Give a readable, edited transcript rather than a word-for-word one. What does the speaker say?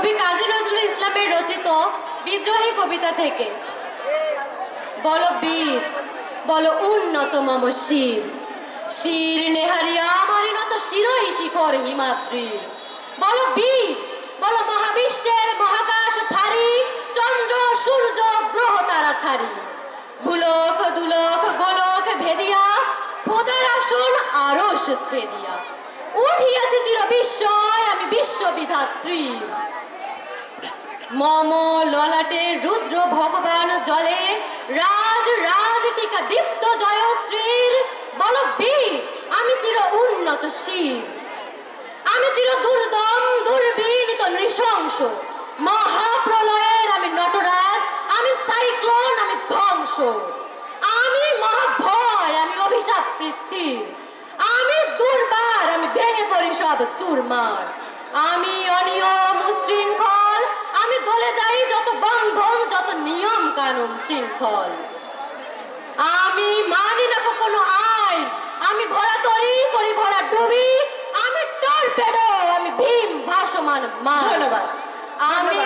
কবি কাজী নজরুল ইসলামের রচিত বিদ্রোহী কবিতা থেকে। বল বীর, বল উন্নত মম শির, শির নেহারিয়া আমারি নত শিরই শিখর হিমাদ্রির। বল বীর, বল মহাবিশ্বের মহাকাশ ফারি, চন্দ্র সূর্য গ্রহ তারা ছাড়ি, ভুলোক দুলোক গোলক ভেদিয়া, খোদার আসন আরশ ছেদিয়া, উঠিয়াছে চির বিস্ময় আমি বিশ্ববিধাত্রী। মম ললাটে রুদ্র ভগবান জলে, রাজ রাজ টিকা দীপ্ত জয়শ্রীর। বল বীর, আমি চির উন্নত শির, আমি চির দুর্দম দুর্বিনীত নৃশংস, মহাপ্রলয়ের আমি নটরাজ, আমি সাইক্লোন, আমি ধ্বংস, আমি মহাভয়, আমি অভিশাপ পৃথিবীর, আমি দুর্বার, আমি ভেঙে করি সব চুরমার, আমি অনিয়ম উশৃঙ্খল, আমি দলে যাই যত বন্ধন যত নিয়ম কানুন শৃঙ্খল, আমি মানি না কোনো আইন, আমি ভরা তরি করি ভরা ডুবি, আমি টর্পেডো, আমি ভীম ভাসমান মান। ধন্যবাদ। আমি